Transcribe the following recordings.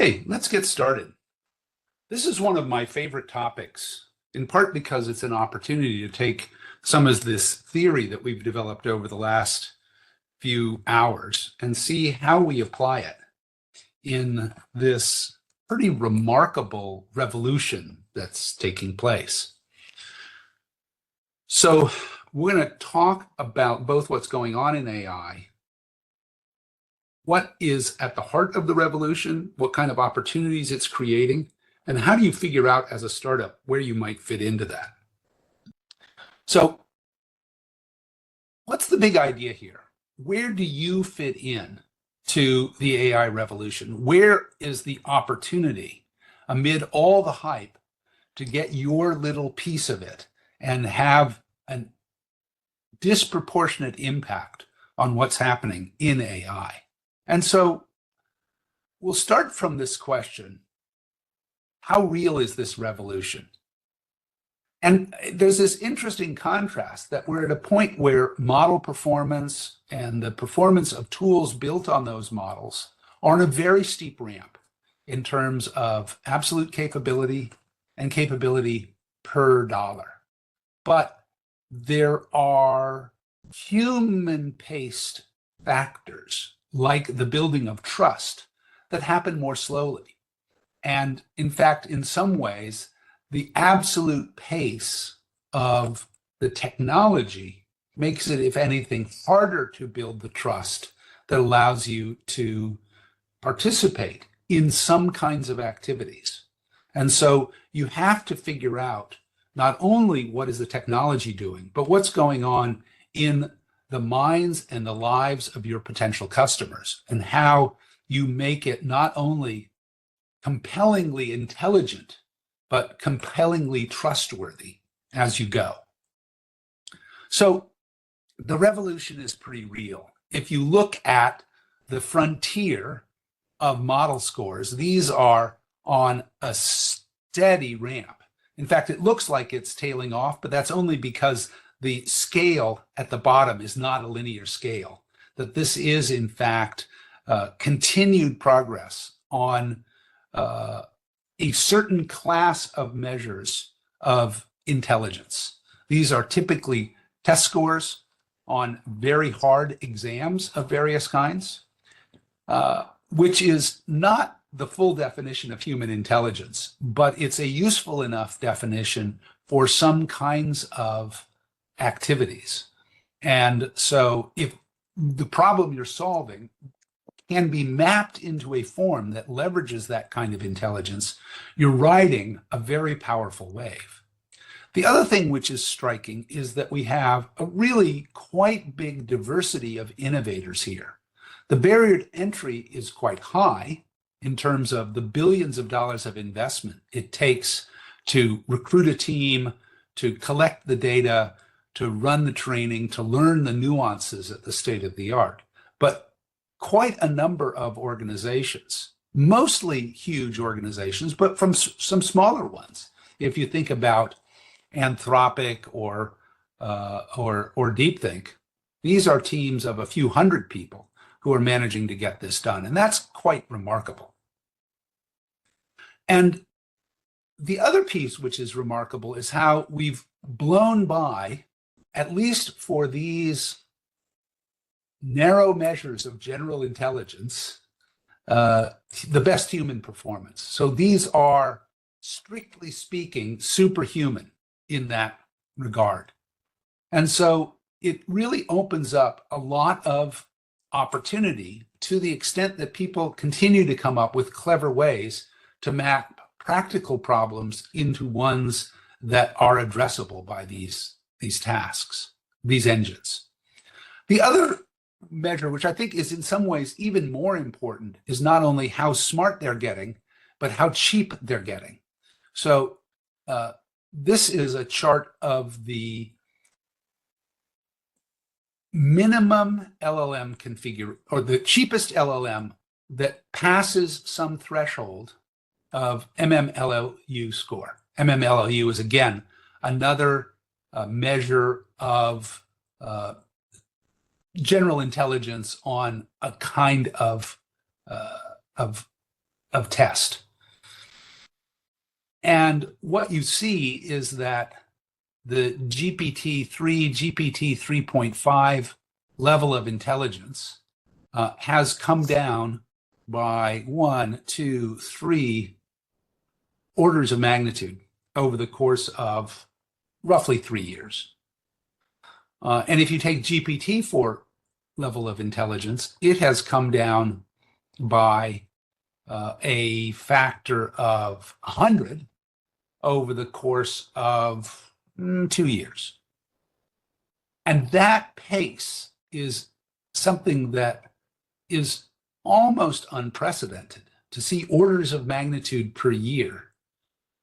Okay, let's get started. This is one of my favorite topics, in part because it's an opportunity to take some of this theory that we've developed over the last few hours and see how we apply it in this pretty remarkable revolution that's taking place. So we're going to talk about both what's going on in AI, what is at the heart of the revolution, what kind of opportunities it's creating, and how do you figure out as a startup where you might fit into that? So what's the big idea here? Where do you fit in to the AI revolution? Where is the opportunity amid all the hype to get your little piece of it and have a disproportionate impact on what's happening in AI? And so we'll start from this question: how real is this revolution? And there's this interesting contrast that we're at a point where model performance and the performance of tools built on those models are on a very steep ramp in terms of absolute capability and capability per dollar. But there are human-paced factors like the building of trust that happen more slowly. And in fact, in some ways, the absolute pace of the technology makes it, if anything, harder to build the trust that allows you to participate in some kinds of activities. And so you have to figure out not only what is the technology doing, but what's going on in the minds and the lives of your potential customers, and how you make it not only compellingly intelligent, but compellingly trustworthy as you go. So the revolution is pretty real. If you look at the frontier of model scores, these are on a steady ramp. In fact, it looks like it's tailing off, but that's only because the scale at the bottom is not a linear scale, that this is, in fact, continued progress on a certain class of measures of intelligence. These are typically test scores on very hard exams of various kinds, which is not the full definition of human intelligence, but it's a useful enough definition for some kinds of activities. And so if the problem you're solving can be mapped into a form that leverages that kind of intelligence, you're riding a very powerful wave. The other thing which is striking is that we have a really quite big diversity of innovators here. The barrier to entry is quite high in terms of the billions of dollars of investment it takes to recruit a team, to collect the data, to run the training, to learn the nuances at the state of the art. But quite a number of organizations, mostly huge organizations, but from some smaller ones. If you think about Anthropic or DeepThink, these are teams of a few hundred people who are managing to get this done, and that's quite remarkable. And the other piece which is remarkable is how we've blown by, at least for these narrow measures of general intelligence, the best human performance. So these are, strictly speaking, superhuman in that regard. And so it really opens up a lot of opportunity to the extent that people continue to come up with clever ways to map practical problems into ones that are addressable by these tasks, these engines. The other measure, which I think is in some ways even more important, is not only how smart they're getting, but how cheap they're getting. So this is a chart of the minimum LLM configure, or the cheapest LLM that passes some threshold of MMLU score. MMLU is, again, another measure of general intelligence on a kind of of test. And what you see is that the GPT-3, GPT 3.5 level of intelligence has come down by 1, 2, 3 orders of magnitude over the course of roughly 3 years. And if you take GPT-4 level of intelligence, it has come down by a factor of 100 over the course of 2 years. And that pace is something that is almost unprecedented. To see orders of magnitude per year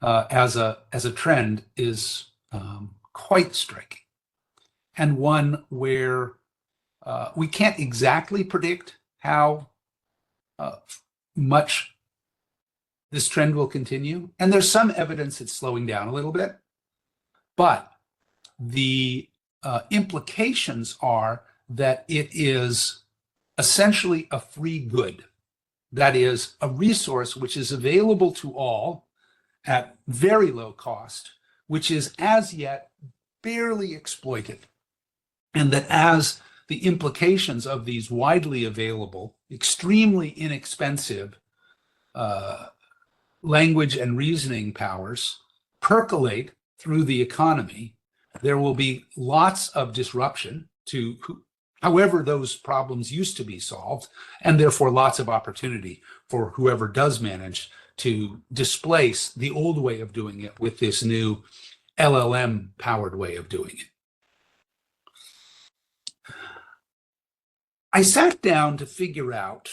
as a trend is quite striking, and one where we can't exactly predict how much this trend will continue. And there's some evidence it's slowing down a little bit, but the implications are that it is essentially a free good. That is, a resource which is available to all at very low cost, which is as yet barely exploited. And that as the implications of these widely available, extremely inexpensive language and reasoning powers percolate through the economy, there will be lots of disruption to however those problems used to be solved, and therefore lots of opportunity for whoever does manage to displace the old way of doing it with this new LLM-powered way of doing it. I sat down to figure out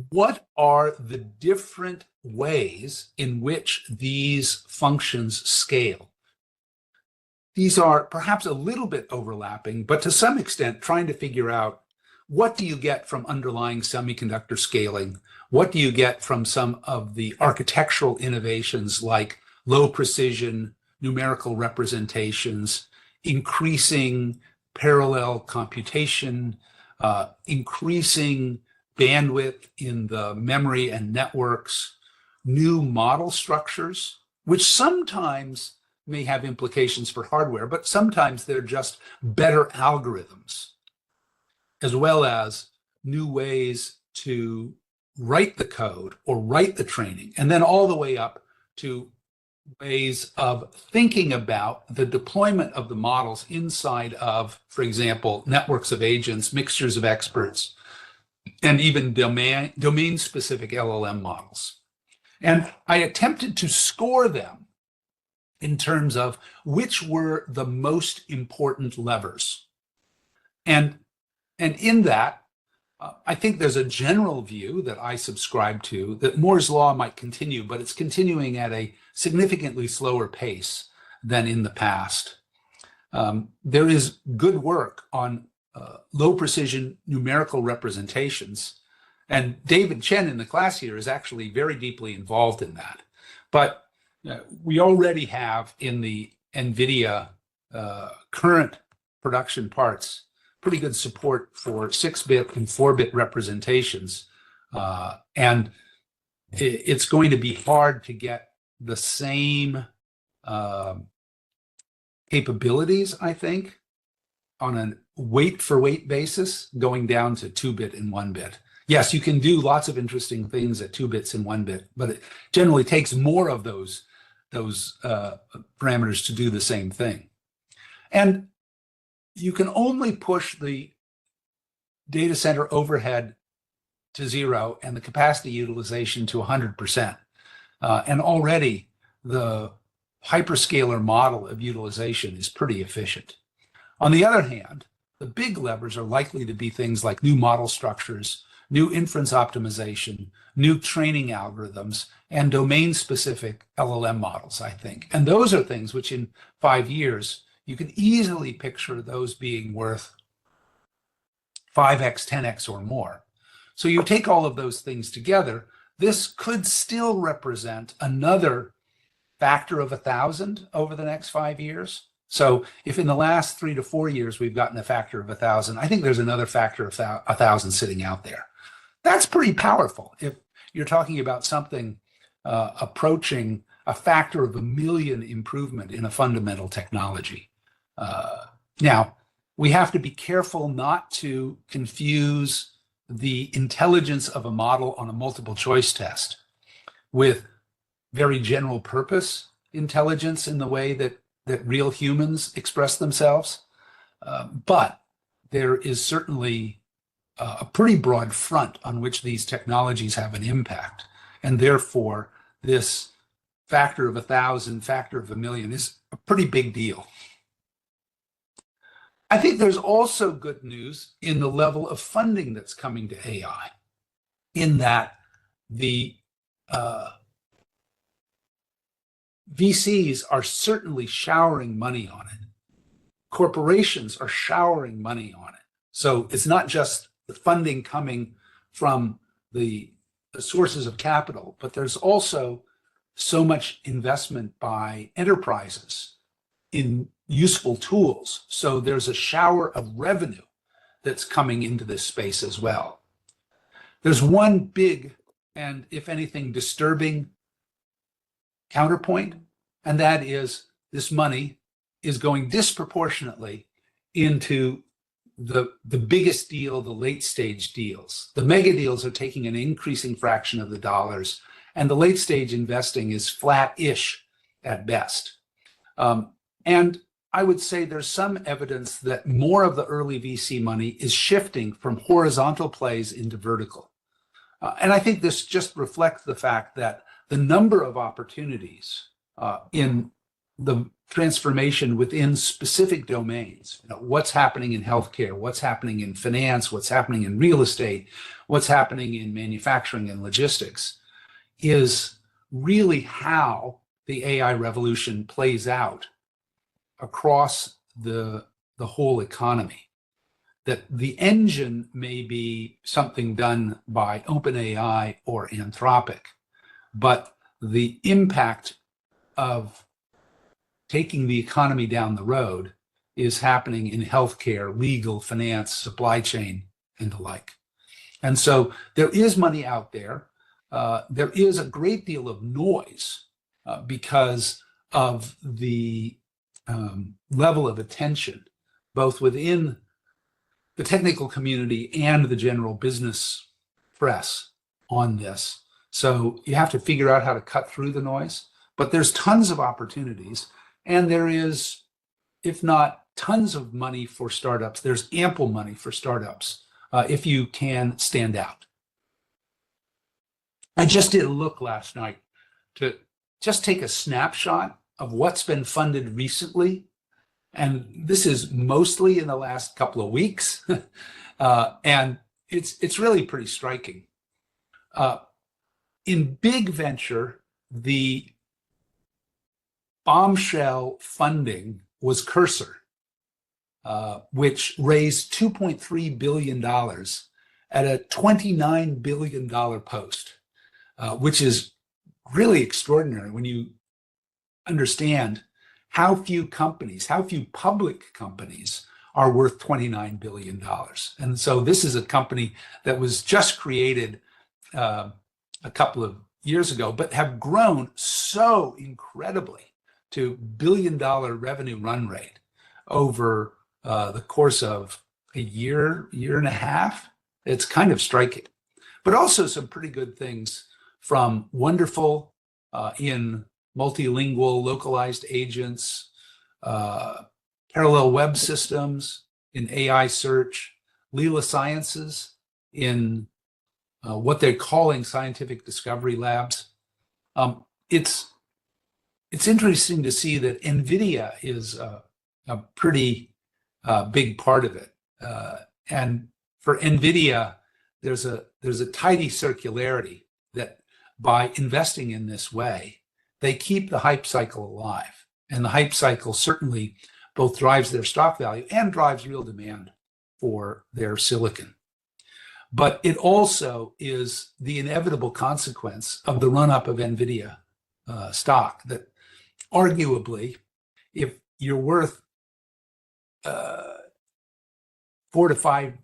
what are the different ways in which these functions scale. These are perhaps a little bit overlapping, but to some extent trying to figure out, what do you get from underlying semiconductor scaling? What do you get from some of the architectural innovations like low precision numerical representations, increasing parallel computation, increasing bandwidth in the memory and networks, new model structures, which sometimes may have implications for hardware, but sometimes they're just better algorithms, as well as new ways to write the code or write the training, and then all the way up to ways of thinking about the deployment of the models inside of, for example, networks of agents, mixtures of experts, and even domain-specific LLM models. And I attempted to score them in terms of which were the most important levers. And in that, I think there's a general view that I subscribe to that Moore's law might continue, but it's continuing at a significantly slower pace than in the past. There is good work on low precision numerical representations, and David Chen in the class here is actually very deeply involved in that. But we already have in the NVIDIA current production parts pretty good support for 6-bit and 4-bit representations. And it's going to be hard to get the same capabilities, I think, on a weight for weight basis going down to 2-bit and 1-bit. Yes, you can do lots of interesting things at 2 bits and 1-bit, but it generally takes more of those parameters to do the same thing. And you can only push the data center overhead to 0 and the capacity utilization to 100%. And already the hyperscaler model of utilization is pretty efficient. On the other hand, the big levers are likely to be things like new model structures, new inference optimization, new training algorithms, and domain-specific LLM models, I think. And those are things which in 5 years, you can easily picture those being worth 5x, 10x or more. So you take all of those things together, this could still represent another factor of 1,000 over the next 5 years. So if in the last 3 to 4 years we've gotten a factor of 1,000, I think there's another factor of 1,000 sitting out there. That's pretty powerful. you're talking about something approaching a factor of 1,000,000 improvement in a fundamental technology. Now, we have to be careful not to confuse the intelligence of a model on a multiple choice test with very general purpose intelligence in the way that real humans express themselves. But there is certainly a pretty broad front on which these technologies have an impact. And therefore, this factor of 1,000, factor of 1,000,000 is a pretty big deal. I think there's also good news in the level of funding that's coming to AI, in that the VCs are certainly showering money on it. Corporations are showering money on it. So it's not just the funding coming from the sources of capital, but there's also so much investment by enterprises in useful tools. So there's a shower of revenue that's coming into this space as well. There's one big and, if anything, disturbing counterpoint, and that is this money is going disproportionately into the biggest deal, the late stage deals. The mega deals are taking an increasing fraction of the dollars, and the late stage investing is flat-ish at best. And I would say there's some evidence that more of the early VC money is shifting from horizontal plays into vertical. And I think this just reflects the fact that the number of opportunities in the transformation within specific domains, what's happening in healthcare, what's happening in finance, what's happening in real estate, what's happening in manufacturing and logistics, is really how the AI revolution plays out across the whole economy. That the engine may be something done by OpenAI or Anthropic, but the impact of taking the economy down the road is happening in healthcare, legal, finance, supply chain, and the like. And so there is money out there. There is a great deal of noise because of the level of attention, both within the technical community and the general business press on this. So you have to figure out how to cut through the noise, but there's tons of opportunities, and there is, if not tons of money for startups, there's ample money for startups if you can stand out. I just did a look last night to just take a snapshot of what's been funded recently. And this is mostly in the last couple of weeks. And it's really pretty striking. In big venture, the bombshell funding was Cursor, which raised $2.3 billion at a $29 billion post, which is really extraordinary when you understand how few companies, how few public companies are worth $29 billion. And so this is a company that was just created a couple of years ago, but have grown so incredibly to billion-dollar revenue run rate over the course of a year, year and a half. It's kind of striking. But also some pretty good things from Wonderful in multilingual localized agents, parallel web systems in AI search, Leela Sciences in what they're calling scientific discovery labs. It's interesting to see that NVIDIA is a pretty big part of it. And for NVIDIA, there's a tidy circularity that by investing in this way, they keep the hype cycle alive. And the hype cycle certainly both drives their stock value and drives real demand for their silicon. But it also is the inevitable consequence of the run-up of NVIDIA stock, that arguably, if you're worth $4 to $5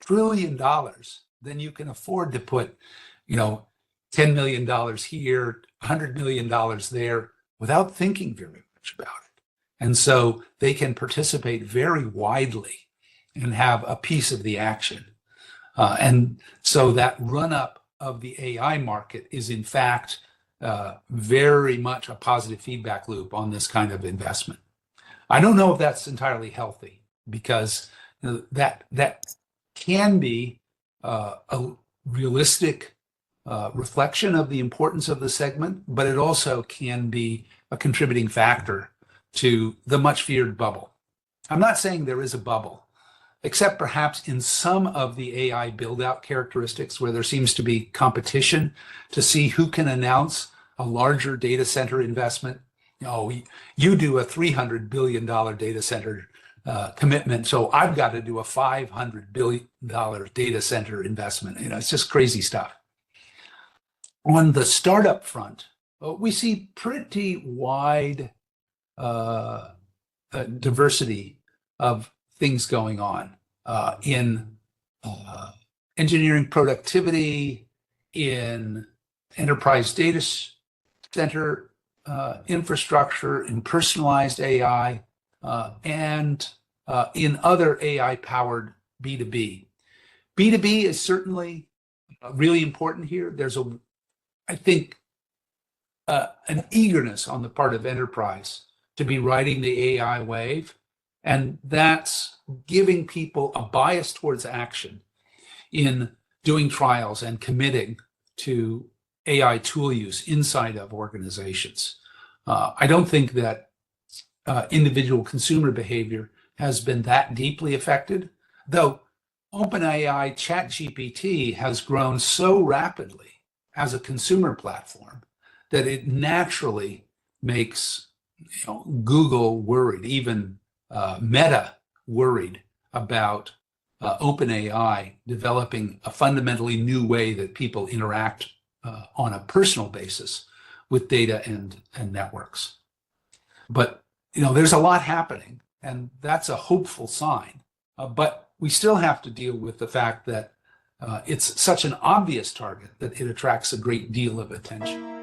trillion, then you can afford to put $10 million here, $100 million there, without thinking very much about it. And so they can participate very widely and have a piece of the action. And so that run-up of the AI market is, in fact, very much a positive feedback loop on this kind of investment. I don't know if that's entirely healthy, because that can be a realistic reflection of the importance of the segment, but it also can be a contributing factor to the much feared bubble. I'm not saying there is a bubble, except perhaps in some of the AI build-out characteristics where there seems to be competition to see who can announce a larger data center investment. You do a $300 billion data center commitment, so I've got to do a $500 billion data center investment. It's just crazy stuff. On the startup front, we see pretty wide diversity of things going on in engineering productivity, in enterprise data center infrastructure, in personalized AI, and in other AI-powered B2B. B2B is certainly really important here. There's I think, an eagerness on the part of enterprise to be riding the AI wave, and that's giving people a bias towards action in doing trials and committing to AI tool use inside of organizations. I don't think that individual consumer behavior has been that deeply affected, though OpenAI ChatGPT has grown so rapidly as a consumer platform that it naturally makes Google worried, even Meta worried about OpenAI developing a fundamentally new way that people interact on a personal basis with data and networks. But there's a lot happening, and that's a hopeful sign. But we still have to deal with the fact that it's such an obvious target that it attracts a great deal of attention.